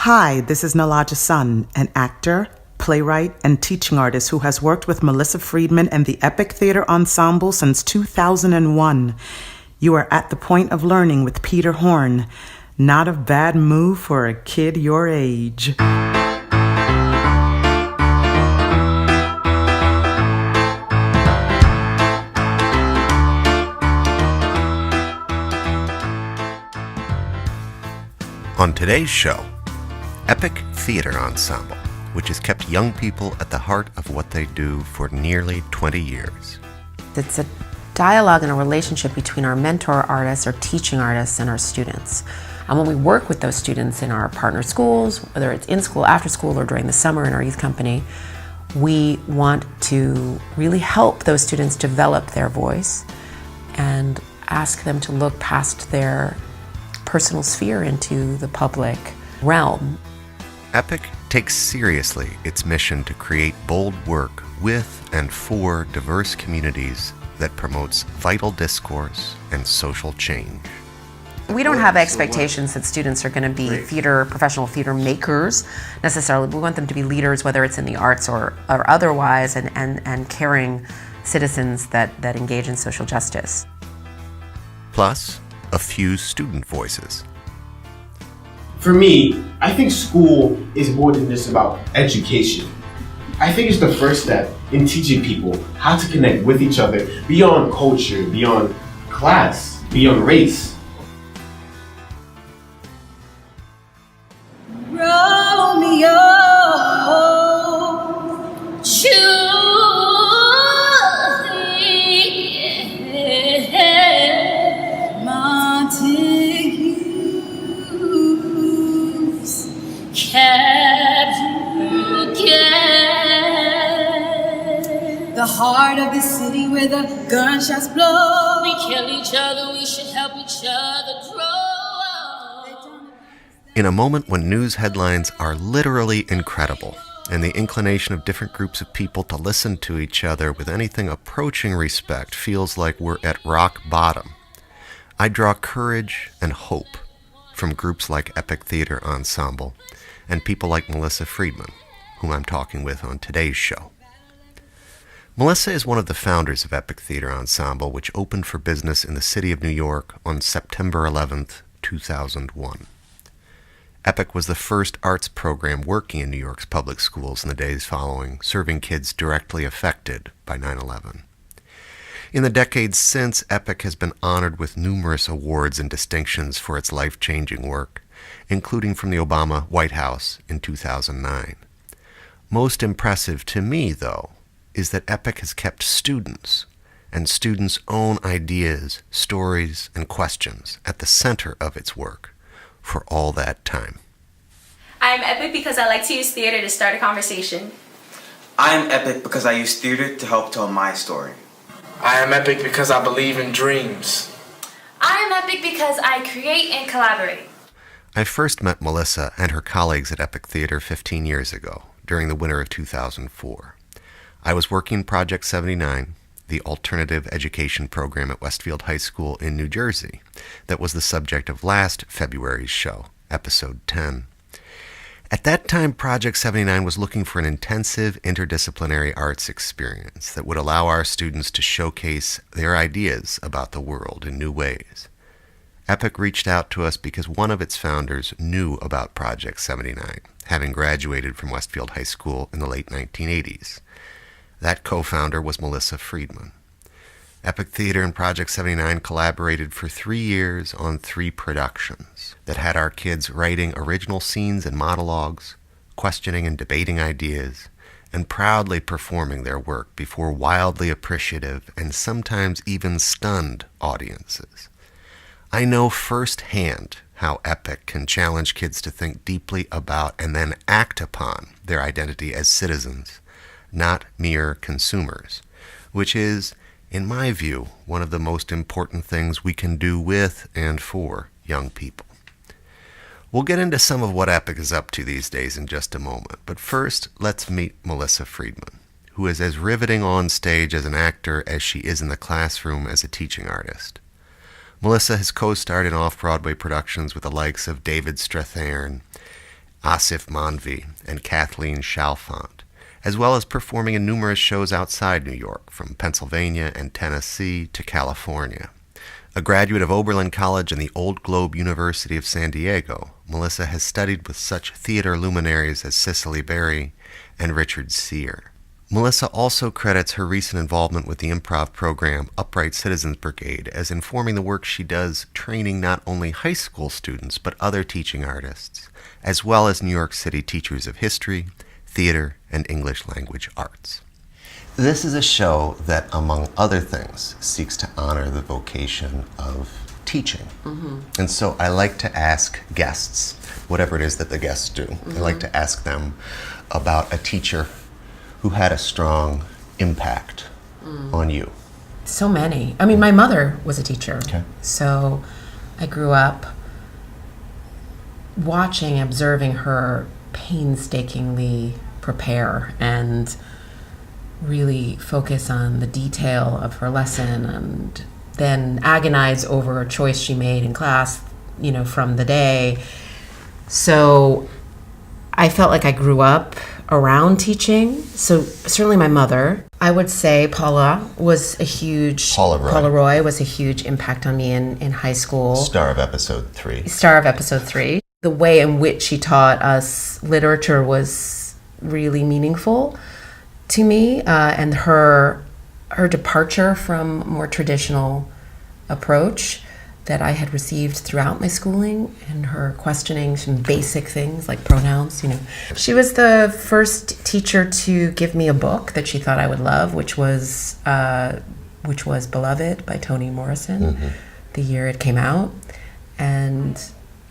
Hi, this is Nalaja Sun, an actor, playwright, and teaching artist who has worked with Melissa Friedman and the Epic Theatre Ensemble since 2001. You are at the point of learning with Peter Horn. Not a bad move for a kid your age. On today's show, Epic Theatre Ensemble, which has kept young people at the heart of what they do for nearly 20 years. It's a dialogue and a relationship between our mentor artists, our teaching artists, and our students. And when we work with those students in our partner schools, whether it's in school, after school, or during the summer in our youth company, we want to really help those students develop their voice and ask them to look past their personal sphere into the public realm. Epic takes seriously its mission to create bold work with and for diverse communities that promotes vital discourse and social change. We don't have expectations that students are going to be professional theater makers necessarily. We want them to be leaders, whether it's in the arts or otherwise, and caring citizens that engage in social justice. Plus, a few student voices. For me, I think school is more than just about education. I think it's the first step in teaching people how to connect with each other beyond culture, beyond class, beyond race. Romeo, the heart of the city where the gunshots blow. We kill each other, we should help each other grow. In a moment when news headlines are literally incredible, and the inclination of different groups of people to listen to each other with anything approaching respect feels like we're at rock bottom, I draw courage and hope from groups like Epic Theatre Ensemble and people like Melissa Friedman, whom I'm talking with on today's show. Melissa is one of the founders of Epic Theatre Ensemble, which opened for business in the city of New York on September 11th, 2001. Epic was the first arts program working in New York's public schools in the days following, serving kids directly affected by 9/11. In the decades since, Epic has been honored with numerous awards and distinctions for its life-changing work, including from the Obama White House in 2009. Most impressive to me, though, is that Epic has kept students and students' own ideas, stories, and questions at the center of its work for all that time. I'm Epic because I like to use theater to start a conversation. I am Epic because I use theater to help tell my story. I am Epic because I believe in dreams. I am Epic because I create and collaborate. I first met Melissa and her colleagues at Epic Theatre 15 years ago, during the winter of 2004. I was working Project 79, the alternative education program at Westfield High School in New Jersey, that was the subject of last February's show, episode 10. At that time, Project 79 was looking for an intensive interdisciplinary arts experience that would allow our students to showcase their ideas about the world in new ways. Epic reached out to us because one of its founders knew about Project 79, having graduated from Westfield High School in the late 1980s. That co-founder was Melissa Friedman. Epic Theatre and Project 79 collaborated for 3 years on 3 productions that had our kids writing original scenes and monologues, questioning and debating ideas, and proudly performing their work before wildly appreciative and sometimes even stunned audiences. I know firsthand how Epic can challenge kids to think deeply about and then act upon their identity as citizens, not mere consumers, which is, in my view, one of the most important things we can do with and for young people. We'll get into some of what Epic is up to these days in just a moment, but first, let's meet Melissa Friedman, who is as riveting on stage as an actor as she is in the classroom as a teaching artist. Melissa has co-starred in off-Broadway productions with the likes of David Strathairn, Asif Manvi and Kathleen Chalfant, as well as performing in numerous shows outside New York, from Pennsylvania and Tennessee to California. A graduate of Oberlin College and the Old Globe University of San Diego, Melissa has studied with such theater luminaries as Cicely Berry and Richard Sear. Melissa also credits her recent involvement with the improv program Upright Citizens Brigade as informing the work she does training not only high school students but other teaching artists, as well as New York City teachers of history, theater, and English language arts. This is a show that, among other things, seeks to honor the vocation of teaching. Mm-hmm. And so I like to ask guests, whatever it is that the guests do, I like to ask them about a teacher who had a strong impact on you. So many. I mean, my mother was a teacher. Okay. So I grew up watching, observing her painstakingly prepare and really focus on the detail of her lesson, and then agonize over a choice she made in class, from the day. So I felt like I grew up around teaching. So certainly my mother. I would say Paula Roy was a huge impact on me in high school. Star of episode 3. The way in which she taught us literature was really meaningful to me, and her departure from a more traditional approach that I had received throughout my schooling, and her questioning some basic things like pronouns. She was the first teacher to give me a book that she thought I would love, which was Beloved by Toni Morrison, the year it came out, and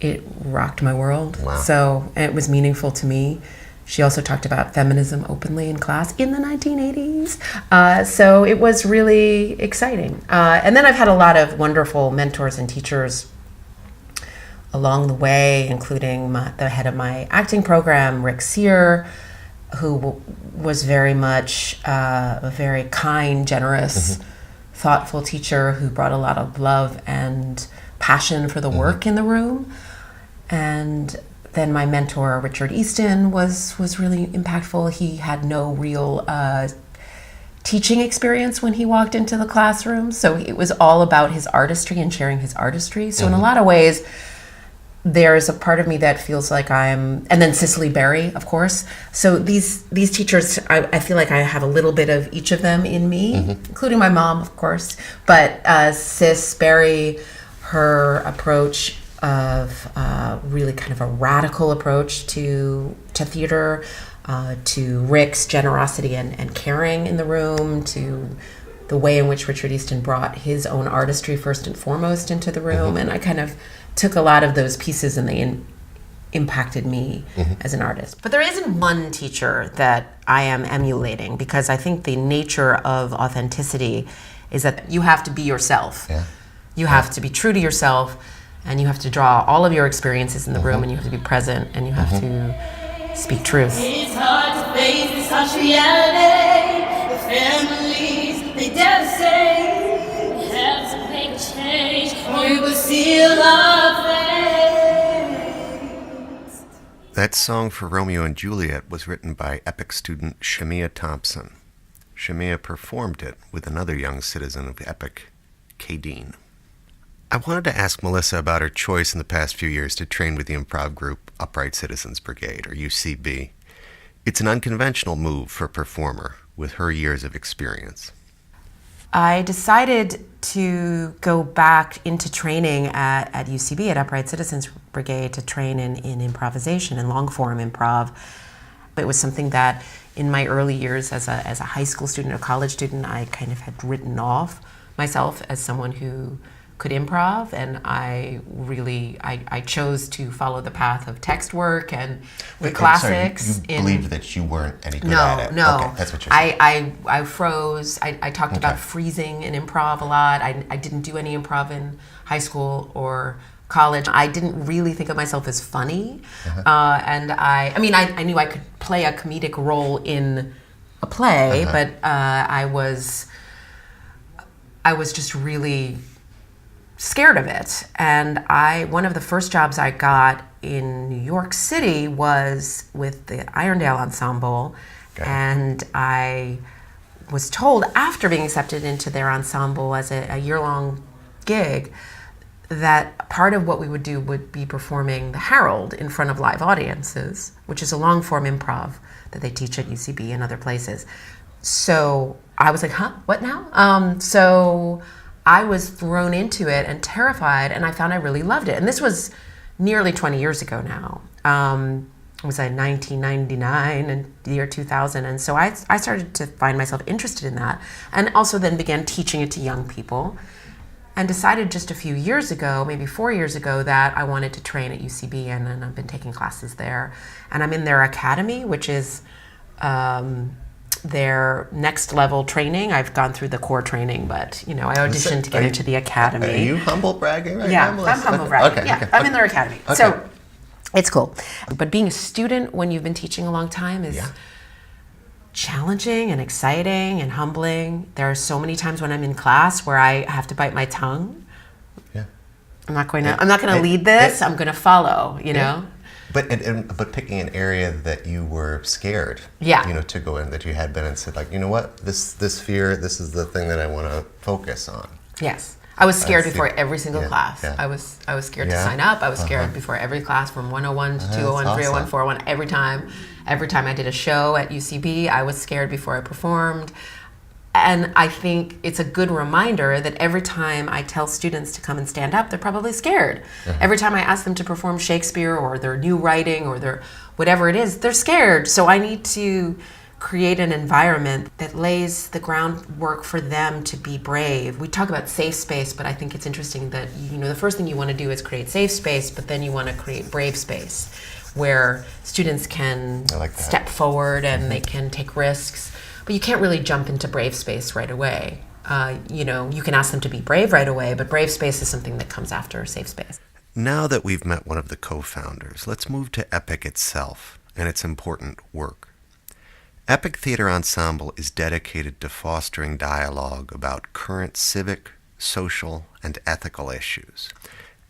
it rocked my world. Wow. So it was meaningful to me. She also talked about feminism openly in class in the 1980s. So it was really exciting. And then I've had a lot of wonderful mentors and teachers along the way, including the head of my acting program, Rick Sear, who was very much a very kind, generous, thoughtful teacher who brought a lot of love and passion for the work in the room. And then my mentor, Richard Easton, was really impactful. He had no real teaching experience when he walked into the classroom, so it was all about his artistry and sharing his artistry. So in a lot of ways, there's a part of me that feels like and then Cicely Berry, of course. So these teachers, I feel like I have a little bit of each of them in me, including my mom, of course. But Cis Berry, her approach of really kind of a radical approach to theater, to Rick's generosity and caring in the room, to the way in which Richard Easton brought his own artistry first and foremost into the room. And I kind of took a lot of those pieces and they impacted me as an artist. But there isn't one teacher that I am emulating, because I think the nature of authenticity is that you have to be yourself. Yeah. You have to be true to yourself, and you have to draw all of your experiences in the room, and you have to be present, and you have to speak truth. It's hard to face this harsh reality. The families, they devastate. We have to make a change, or we will seal our face. That song for Romeo and Juliet was written by Epic student Shamia Thompson. Shamia performed it with another young citizen of Epic, Kadeen. I wanted to ask Melissa about her choice in the past few years to train with the improv group Upright Citizens Brigade, or UCB. It's an unconventional move for a performer with her years of experience. I decided to go back into training at UCB, at Upright Citizens Brigade, to train in improvisation and long-form improv. It was something that in my early years as a high school student or college student, I kind of had written off myself as someone who could improv, and I chose to follow the path of text work and the classics. Sorry, you believed that you weren't any good at it? No, okay, that's what you're saying. I froze. I talked about freezing in improv a lot. I didn't do any improv in high school or college. I didn't really think of myself as funny, and I knew I could play a comedic role in a play, but I was just really scared of it. And one of the first jobs I got in New York City was with the Irondale Ensemble, and I was told after being accepted into their ensemble as a year-long gig that part of what we would do would be performing the Herald in front of live audiences, which is a long-form improv that they teach at UCB and other places. So I was like, huh, what now? So I was thrown into it and terrified, and I found I really loved it. And this was nearly 20 years ago now. It was in 1999 and the year 2000. And so I started to find myself interested in that, and also then began teaching it to young people, and decided just a few years ago, maybe 4 years ago, that I wanted to train at UCB, and then I've been taking classes there. And I'm in their academy, which is their next level training. I've gone through the core training, but I auditioned to get into the academy. Are you humble bragging right now? Yeah, I'm humble bragging. Okay, yeah, okay. I'm in their academy. Okay. So it's cool. But being a student when you've been teaching a long time is challenging and exciting and humbling. There are so many times when I'm in class where I have to bite my tongue. Yeah. I'm not going to lead this. I'm going to follow, you know. But picking an area that you were scared, to go in, that you had been and said, like, you know what, this fear, this is the thing that I want to focus on. Yes. I was scared before every single class. Yeah. I was scared to sign up. I was scared before every class, from 101 to 201, 301, 401, every time. Every time I did a show at UCB, I was scared before I performed. And I think it's a good reminder that every time I tell students to come and stand up, they're probably scared. Every time I ask them to perform Shakespeare or their new writing or their whatever it is, they're scared. So I need to create an environment that lays the groundwork for them to be brave. We talk about safe space, but I think it's interesting that the first thing you want to do is create safe space, but then you want to create brave space, where students can step forward and they can take risks. But you can't really jump into brave space right away. You can ask them to be brave right away, but brave space is something that comes after safe space. Now that we've met one of the co-founders, let's move to EPIC itself and its important work. EPIC Theatre Ensemble is dedicated to fostering dialogue about current civic, social, and ethical issues.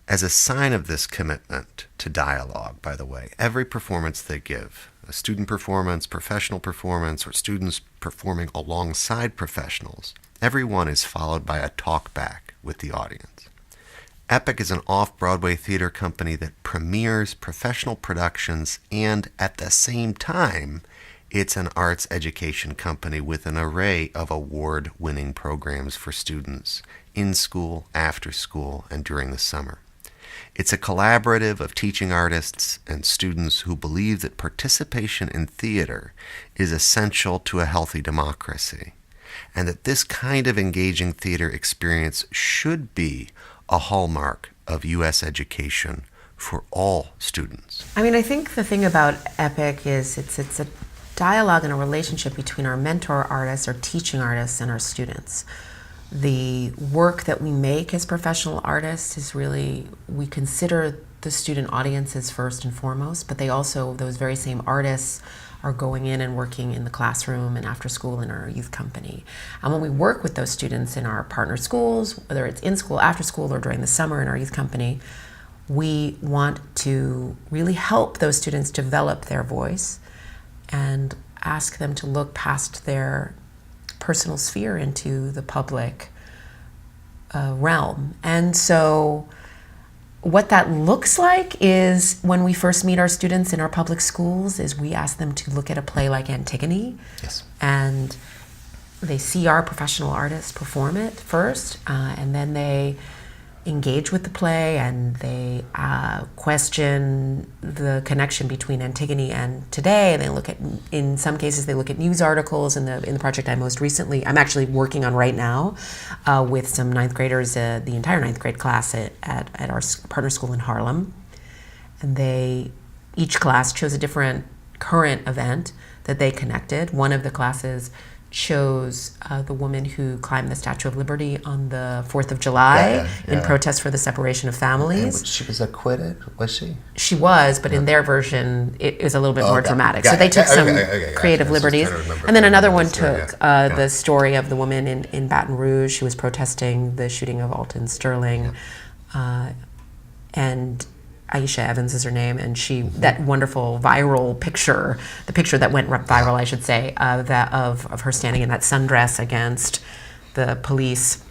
As a sign of this commitment to dialogue, by the way, every performance they give, a student performance, professional performance, or students performing alongside professionals, every one is followed by a talk-back with the audience. EPIC is an off-Broadway theater company that premieres professional productions, and at the same time, it's an arts education company with an array of award-winning programs for students in school, after school, and during the summer. It's a collaborative of teaching artists and students who believe that participation in theater is essential to a healthy democracy, and that this kind of engaging theater experience should be a hallmark of U.S. education for all students. I think the thing about EPIC is it's a dialogue and a relationship between our mentor artists, our teaching artists, and our students. The work that we make as professional artists is really, we consider the student audiences first and foremost, but those very same artists are going in and working in the classroom and after school in our youth company. And when we work with those students in our partner schools, whether it's in school, after school, or during the summer in our youth company, we want to really help those students develop their voice and ask them to look past their personal sphere into the public realm. And so what that looks like is, when we first meet our students in our public schools, is we ask them to look at a play like Antigone. Yes. And they see our professional artists perform it first, and then they engage with the play, and they question the connection between Antigone and today. They look at, in some cases, they look at news articles. In the project I'm actually working on right now with some ninth graders, the entire ninth grade class at our partner school in Harlem. And each class chose a different current event that they connected. One of the classes chose the woman who climbed the Statue of Liberty on the 4th of July in protest for the separation of families. And she was acquitted, was she? She was, but in their version, it was a little bit more dramatic. So they took some creative liberties. And then another one took the story of the woman in Baton Rouge who was protesting the shooting of Alton Sterling. And Aisha Evans is her name, and that wonderful viral picture, the picture that went viral, I should say, of her standing in that sundress against the police.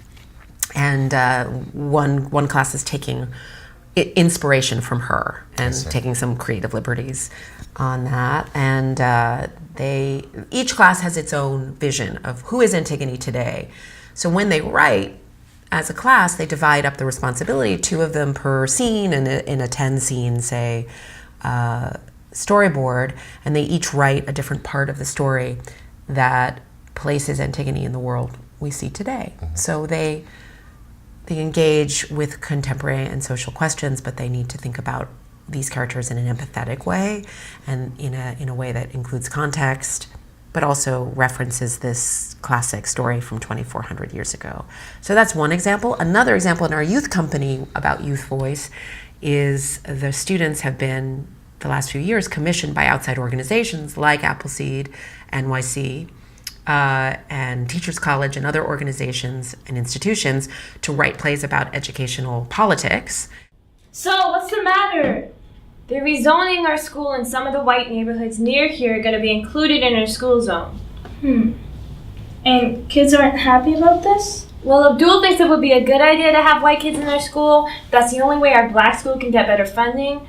And one class is taking inspiration from her and taking some creative liberties on that. And each class has its own vision of who is Antigone today. So when they write, as a class, they divide up the responsibility, 2 of them per scene, and in a 10-scene, say, storyboard, and they each write a different part of the story that places Antigone in the world we see today. So they engage with contemporary and social questions, but they need to think about these characters in an empathetic way and in a way that includes context, but also references this classic story from 2,400 years ago. So that's one example. Another example in our youth company about youth voice is the students have been, the last few years, commissioned by outside organizations like Appleseed, NYC, and Teachers College and other organizations and institutions to write plays about educational politics. So, what's the matter? They're rezoning our school, and some of the white neighborhoods near here are going to be included in our school zone. And kids aren't happy about this? Well, Abdul thinks it would be a good idea to have white kids in their school. That's the only way our black school can get better funding.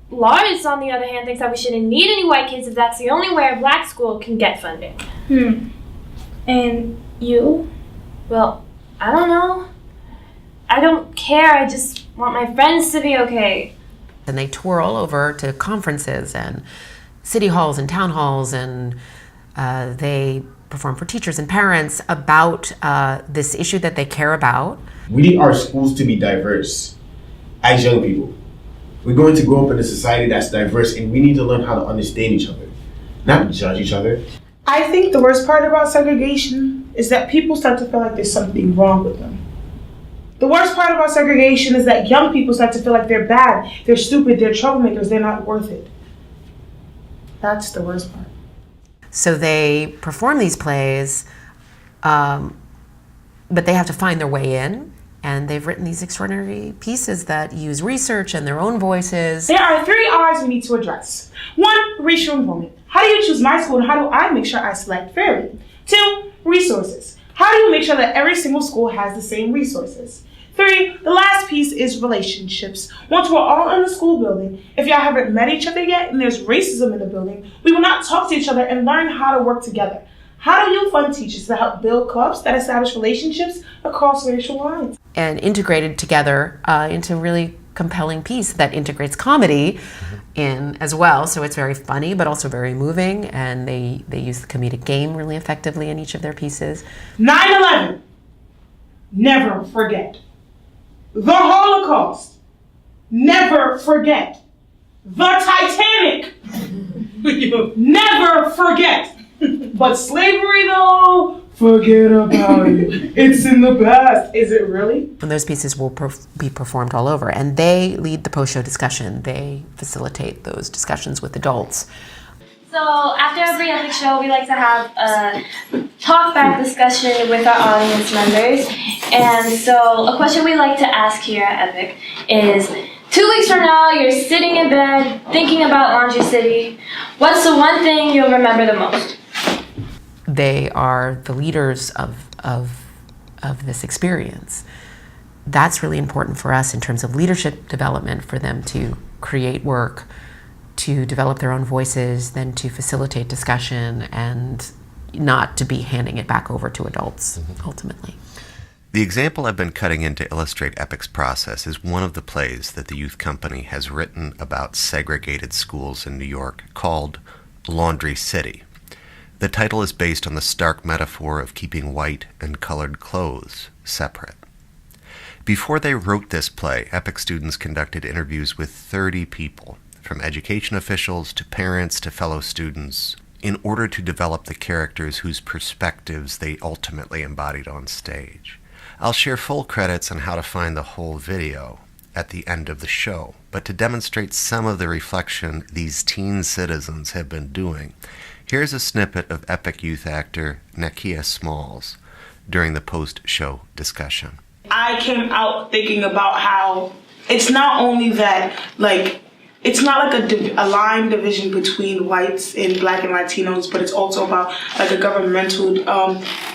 Lawrence, on the other hand, thinks that we shouldn't need any white kids if that's the only way our black school can get funding. And you? Well, I don't know. I don't care. I just want my friends to be okay. And they tour all over to conferences and city halls and town halls, and they perform for teachers and parents about this issue that they care about. We need our schools to be diverse as young people. We're going to grow up in a society that's diverse, and we need to learn how to understand each other, not judge each other. I think the worst part about segregation is that people start to feel like there's something wrong with them. The worst part about segregation is that young people start to feel like they're bad, they're stupid, they're troublemakers, they're not worth it. That's the worst part. So they perform these plays, but they have to find their way in, and they've written these extraordinary pieces that use research and their own voices. There are 3 R's we need to address. 1, racial enrollment. How do you choose my school, and how do I make sure I select fairly? 2, resources. How do you make sure that every single school has the same resources? 3, the last piece is relationships. Once we're all in the school building, if y'all haven't met each other yet and there's racism in the building, we will not talk to each other and learn how to work together. How do you fund teachers to help build clubs that establish relationships across racial lines? And integrated together into a really compelling piece that integrates comedy in as well. So it's very funny, but also very moving, and they use the comedic game really effectively in each of their pieces. 9/11. Never forget. The Holocaust. Never forget. The Titanic. Never forget. But slavery, though, forget about it. It's in the past. Is it really? And those pieces will be performed all over, and they lead the post-show discussion. They facilitate those discussions with adults. So after every epic show, we like to have a talk-back discussion with our audience members. And so a question we like to ask here at Epic is, 2 weeks from now, you're sitting in bed thinking about Laundry City. What's the one thing you'll remember the most? They are the leaders of this experience. That's really important for us in terms of leadership development, for them to create work, to develop their own voices, then to facilitate discussion, and not to be handing it back over to adults, ultimately. The example I've been cutting in to illustrate Epic's process is one of the plays that the youth company has written about segregated schools in New York, called Laundry City. The title is based on the stark metaphor of keeping white and colored clothes separate. Before they wrote this play, Epic students conducted interviews with 30 people, from education officials to parents to fellow students, in order to develop the characters whose perspectives they ultimately embodied on stage. I'll share full credits on how to find the whole video at the end of the show, but to demonstrate some of the reflection these teen citizens have been doing, here's a snippet of Epic youth actor Nakia Smalls during the post-show discussion. I came out thinking about how it's not only that, like, it's not like a line division between whites and Black and Latinos, but it's also about like a governmental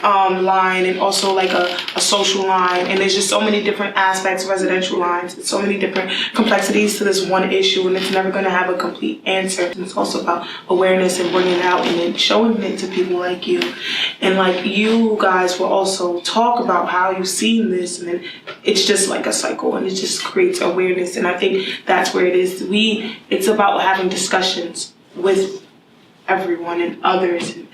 line and also like a social line. And there's just so many different aspects, residential lines, so many different complexities to this one issue, and it's never going to have a complete answer. And it's also about awareness and bringing it out and then showing it to people like you. And like you guys will also talk about how you've seen this, and then it's just like a cycle, and it just creates awareness. And I think that's where it is. It's about having discussions with everyone and others, and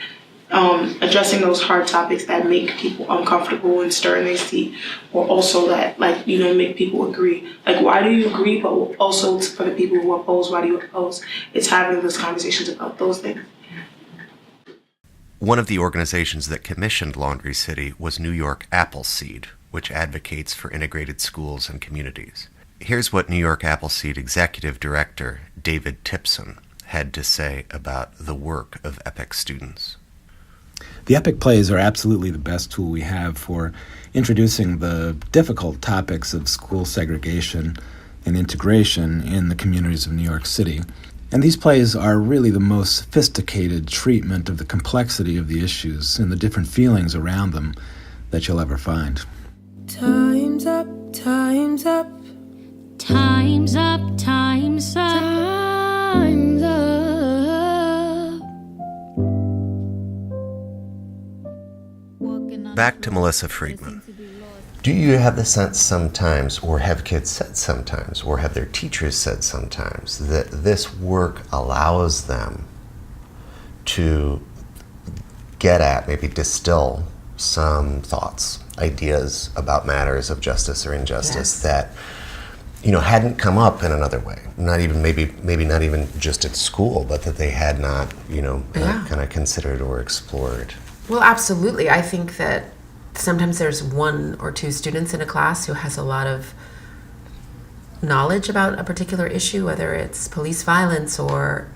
addressing those hard topics that make people uncomfortable and stir in their seat, or also that, like, you know, make people agree. Like, why do you agree? But also for the people who oppose, why do you oppose? It's having those conversations about those things. One of the organizations that commissioned Laundry City was New York Appleseed, which advocates for integrated schools and communities. Here's what New York Appleseed Executive Director David Tipson had to say about the work of EPIC students. The EPIC plays are absolutely the best tool we have for introducing the difficult topics of school segregation and integration in the communities of New York City. And these plays are really the most sophisticated treatment of the complexity of the issues and the different feelings around them that you'll ever find. Time's up, time's up. Time's up, time's up. Time's up. Back to Melissa Friedman. Do you have the sense sometimes, or have kids said sometimes, or have their teachers said sometimes, that this work allows them to get at, maybe distill some thoughts, ideas about matters of justice or injustice that, you know, hadn't come up in another way? Not even maybe not even just at school, but that they had not, you know, kind of considered or explored. Well, absolutely. I think that sometimes there's one or two students in a class who has a lot of knowledge about a particular issue, whether it's police violence or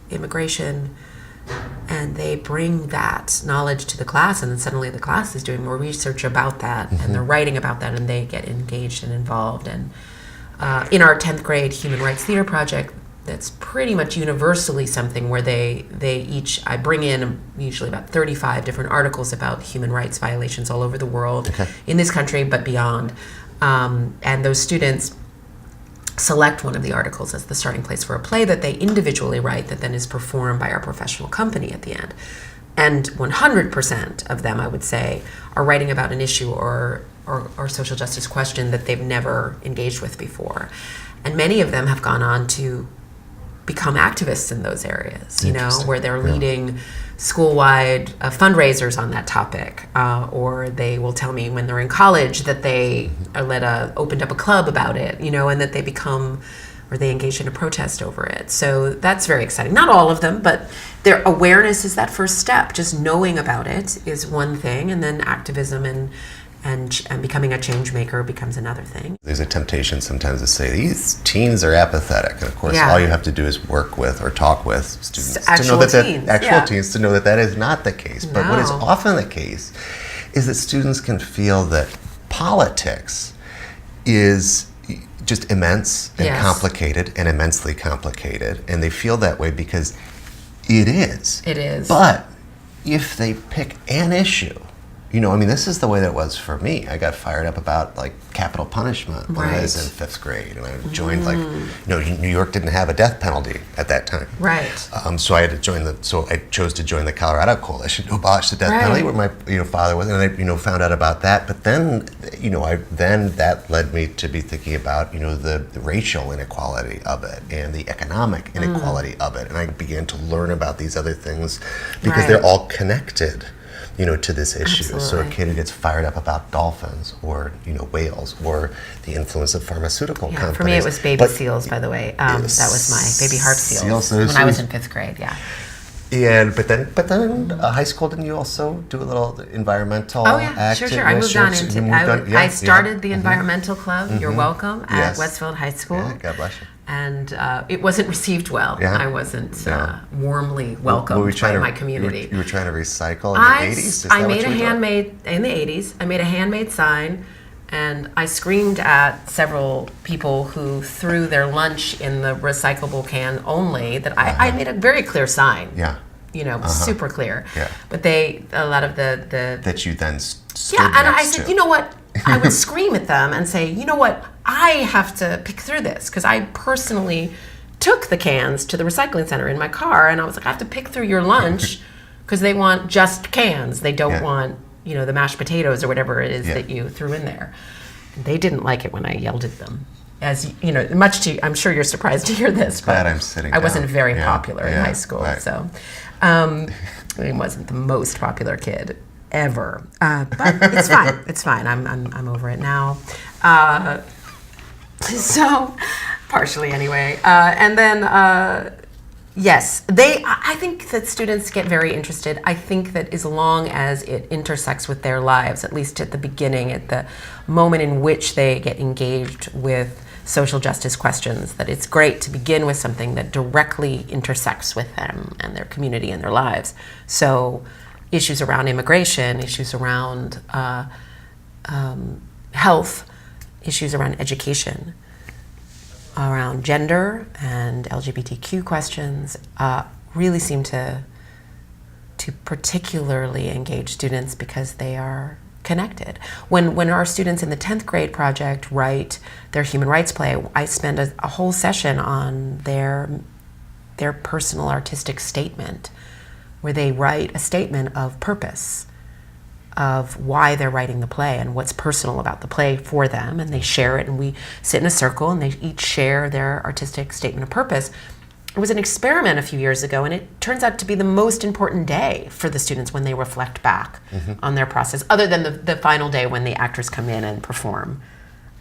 immigration, and they bring that knowledge to the class, and then suddenly the class is doing more research about that, and they're writing about that, and they get engaged and involved. And in our 10th grade Human Rights Theater project, that's pretty much universally something where I bring in usually about 35 different articles about human rights violations all over the world, in this country, but beyond. And those students select one of the articles as the starting place for a play that they individually write that then is performed by our professional company at the end. And 100% of them, I would say, are writing about an issue or social justice question that they've never engaged with before. And many of them have gone on to become activists in those areas, you know, where they're leading school-wide fundraisers on that topic, or they will tell me when they're in college that they opened up a club about it, you know, and that they engaged in a protest over it. So that's very exciting. Not all of them, but their awareness is that first step. Just knowing about it is one thing, and then activism and becoming a change maker becomes another thing. There's a temptation sometimes to say these teens are apathetic, and of course all you have to do is work with or talk with students to know that teens to know that that is not the case. But what is often the case is that students can feel that politics is just immense and complicated and immensely complicated, and they feel that way because it is. It is. But if they pick an issue, you know, I mean, this is the way that it was for me. I got fired up about, like, capital punishment when I was in 5th grade. And I joined, like, you know, New York didn't have a death penalty at that time. Right. So I had to so I chose to join the Colorado Coalition to abolish the death penalty, where my, you know, father was, and I, you know, found out about that. But then, you know, then that led me to be thinking about, you know, the racial inequality of it and the economic inequality of it. And I began to learn about these other things because they're all connected, you know, to this issue. Absolutely. So a kid who gets fired up about dolphins or, you know, whales or the influence of pharmaceutical companies. For me, it was baby seals, by the way. That was my baby harp seals when I was in 5th grade. And but then high school, didn't you also do a little environmental? Sure. I moved on into. I started the environmental club. You're welcome at Westfield High School. Yeah, God bless you. And it wasn't received well. I wasn't warmly welcomed by my community. You were trying to recycle in the 80s? I made a handmade in the 80s. I made a handmade sign And I screamed at several people who threw their lunch in the recyclable can only that I made a very clear sign. Yeah. Super clear. Yeah. But a lot of the that you then stood and I next said, to. you know what? I would scream at them and say, you know what? I have to pick through this because I personally took the cans to the recycling center in my car, and I was like, I have to pick through your lunch because they want just cans. They don't want, the mashed potatoes or whatever it is that you threw in there. And they didn't like it when I yelled at them. As I'm sure you're surprised to hear this, but Glad I'm sitting I wasn't down. very popular in high school, right. so I wasn't the most popular kid ever. But it's fine. It's fine. I'm over it now. So partially anyway. And then yes, I think that students get very interested. I think that as long as it intersects with their lives, at least at the beginning, at the moment in which they get engaged with social justice questions, that it's great to begin with something that directly intersects with them and their community and their lives. So issues around immigration, issues around health, issues around education, around gender and LGBTQ questions really seem to particularly engage students because they are connected. When our students in the 10th grade project write their human rights play, I spend a whole session on their personal artistic statement, where they write a statement of purpose, of why they're writing the play and what's personal about the play for them, and they share it, and we sit in a circle and they each share their artistic statement of purpose. It was an experiment a few years ago, and it turns out to be the most important day for the students when they reflect back on their process, other than the final day when the actors come in and perform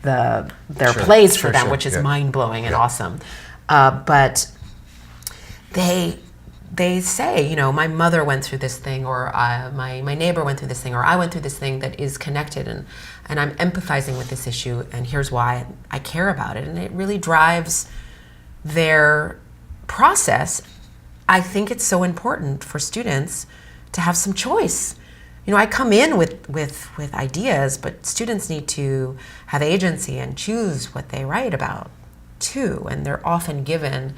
their plays for them, which is mind-blowing and awesome. But they say, my mother went through this thing, or my neighbor went through this thing, or I went through this thing that is connected, and I'm empathizing with this issue, and here's why I care about it. And it really drives their process. I think it's so important for students to have some choice. I come in with ideas, but students need to have agency and choose what they write about too, and they're often given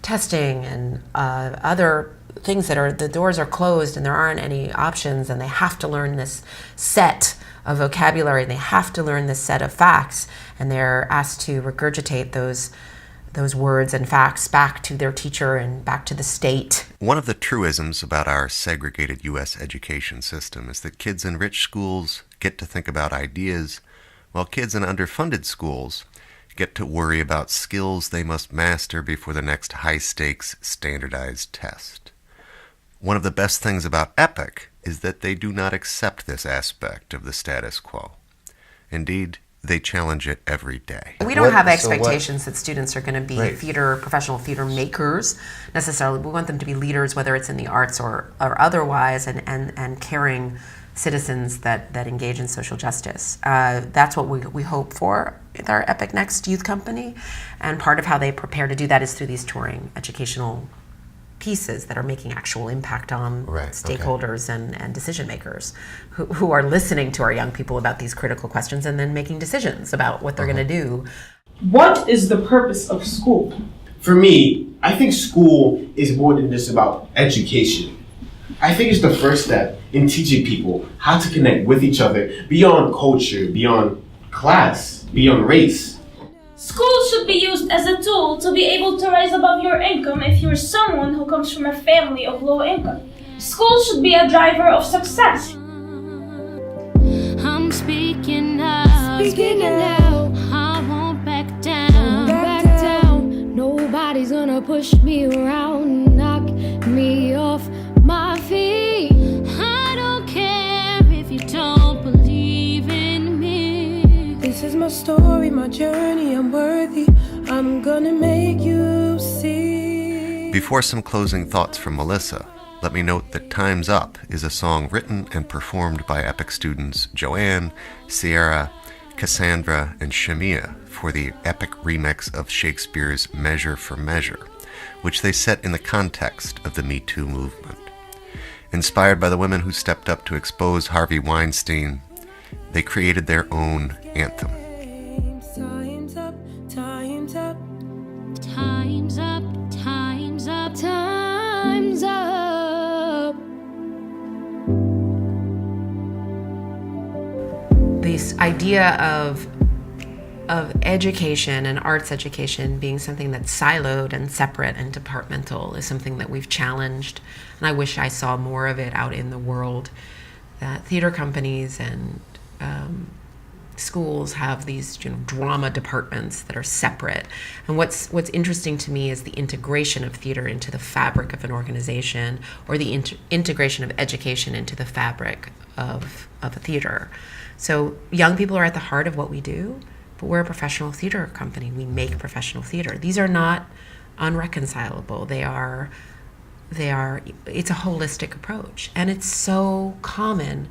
testing and other things the doors are closed and there aren't any options, and they have to learn this set of vocabulary, and they have to learn this set of facts, and they're asked to regurgitate those words and facts back to their teacher and back to the state. One of the truisms about our segregated U.S. education system is that kids in rich schools get to think about ideas, while kids in underfunded schools get to worry about skills they must master before the next high-stakes standardized test. One of the best things about EPIC is that they do not accept this aspect of the status quo. Indeed, they challenge it every day. We don't have expectations that students are going to be professional theater makers necessarily. We want them to be leaders, whether it's in the arts or otherwise, and caring citizens that engage in social justice. That's what we hope for with our Epic Next Youth Company, and part of how they prepare to do that is through these touring educational pieces that are making actual impact on stakeholders and decision makers who are listening to our young people about these critical questions and then making decisions about what they're going to do. What is the purpose of school? For me, I think school is more than just about education. I think it's the first step in teaching people how to connect with each other beyond culture, beyond class, beyond race. School should be used as a tool to be able to rise above your income if you're someone who comes from a family of low income. School should be a driver of success. I'm speaking now. I won't back down. Nobody's gonna push me around, knock me off my feet. I don't care if you don't believe in me. This is my story, my journey, I'm worthy. I'm gonna make you see. Before some closing thoughts from Melissa, let me note that Time's Up is a song written and performed by EPIC students Joanne, Sierra, Cassandra, and Shamia for the EPIC remix of Shakespeare's Measure for Measure, which they set in the context of the Me Too movement. Inspired by the women who stepped up to expose Harvey Weinstein, they created their own anthem. Time's up, time's up. Time's up, time's up, time's up. This idea of education and arts education being something that's siloed and separate and departmental is something that we've challenged, and I wish I saw more of it out in the world. That theater companies and schools have these drama departments that are separate. And what's interesting to me is the integration of theater into the fabric of an organization, or the integration of education into the fabric of a theater. So young people are at the heart of what we do, but we're a professional theater company. We make professional theater. These are not unreconcilable. It's a holistic approach. And it's so common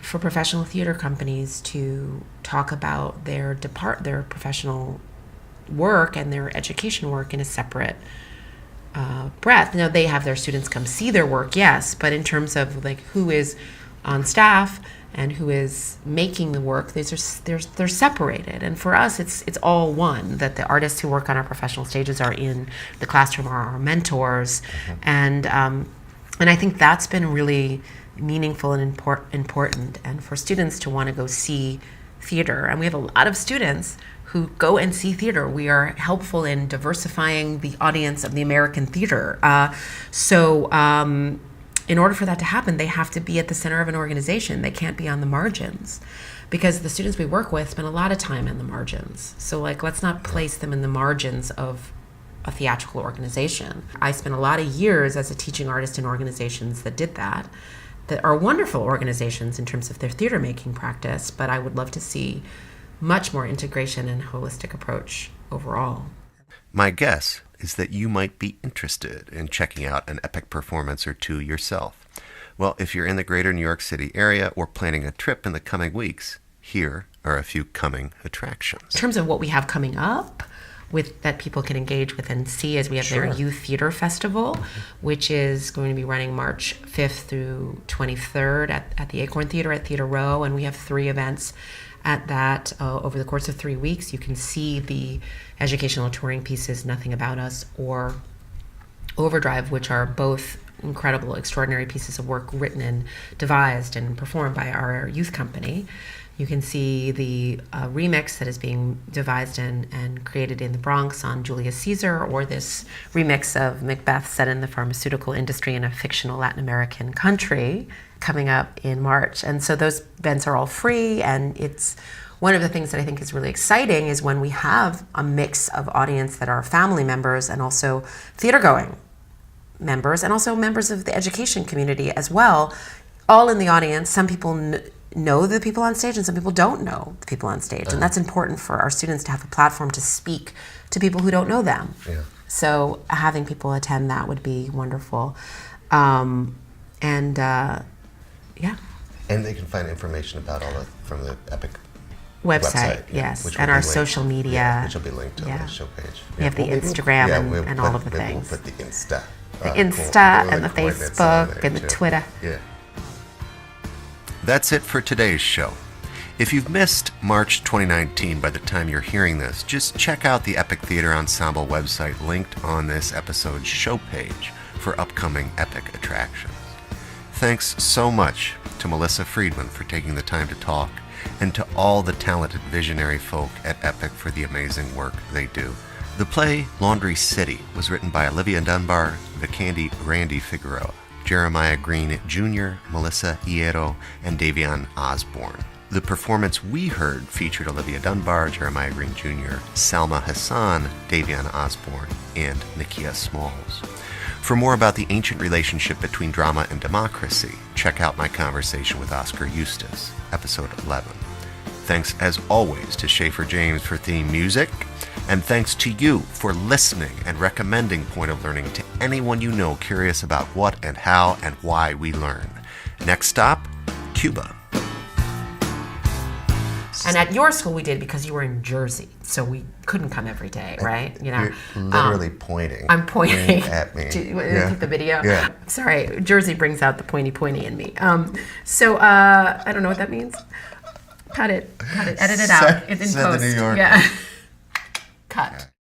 for professional theater companies to talk about their professional work and their education work in a separate breath. Now, they have their students come see their work, yes, but in terms of like who is on staff and who is making the work, they're separated. And for us, it's all one, that the artists who work on our professional stages are in the classroom, are our mentors. And I think that's been really meaningful and important, and for students to want to go see theater. And we have a lot of students who go and see theater. We are helpful in diversifying the audience of the American theater. In order for that to happen, they have to be at the center of an organization. They can't be on the margins, because the students we work with spend a lot of time in the margins. So let's not place them in the margins of a theatrical organization. I spent a lot of years as a teaching artist in organizations that did that are wonderful organizations in terms of their theater making practice, but I would love to see much more integration and holistic approach overall. My guess is that you might be interested in checking out an epic performance or two yourself. Well, if you're in the greater New York City area or planning a trip in the coming weeks, here are a few coming attractions. In terms of what we have coming up, that people can engage with and see, as we have their Youth Theater Festival, which is going to be running March 5th through 23rd at the Acorn Theater at Theater Row, and we have 3 events at that over the course of 3 weeks. You can see the educational touring pieces, Nothing About Us or Overdrive, which are both incredible, extraordinary pieces of work written and devised and performed by our youth company. You can see the remix that is being devised and created in the Bronx on Julius Caesar, or this remix of Macbeth set in the pharmaceutical industry in a fictional Latin American country, coming up in March. And so those events are all free, and it's one of the things that I think is really exciting is when we have a mix of audience that are family members and also theater-going members, and also members of the education community as well, all in the audience. Some people know the people on stage, and some people don't know the people on stage. And that's important for our students to have a platform to speak to people who don't know them. Yeah. So having people attend that would be wonderful. Yeah. And they can find information about all from the Epic website, yes, and our social media, which will be linked on the show page. We have the Instagram and all of the things. We'll put the Insta. And the Facebook and the Twitter. Yeah. That's it for today's show. If you've missed March 2019 by the time you're hearing this, just check out the Epic Theatre Ensemble website linked on this episode's show page for upcoming Epic attractions. Thanks so much to Melissa Friedman for taking the time to talk, and to all the talented visionary folk at Epic for the amazing work they do. The play Laundry City was written by Olivia Dunbar, Vikendi Randy Figueroa, Jeremiah Green Jr., Melissa Hierro, and Davion Osborne. The performance we heard featured Olivia Dunbar, Jeremiah Green Jr., Salma Hassan, Davion Osborne, and Nikia Smalls. For more about the ancient relationship between drama and democracy, check out my conversation with Oscar Eustace, episode 11. Thanks as always to Schaefer James for theme music, and thanks to you for listening and recommending Point of Learning to anyone you know curious about what and how and why we learn. Next stop, Cuba. And at your school we did because you were in Jersey, so we couldn't come every day, right? You know, you're literally pointing. I'm pointing at me. Take the video. Yeah. Sorry, Jersey brings out the pointy in me. I don't know what that means. Cut it. Edit it out. It's in Send post. the New Yorker. Yeah. Cut.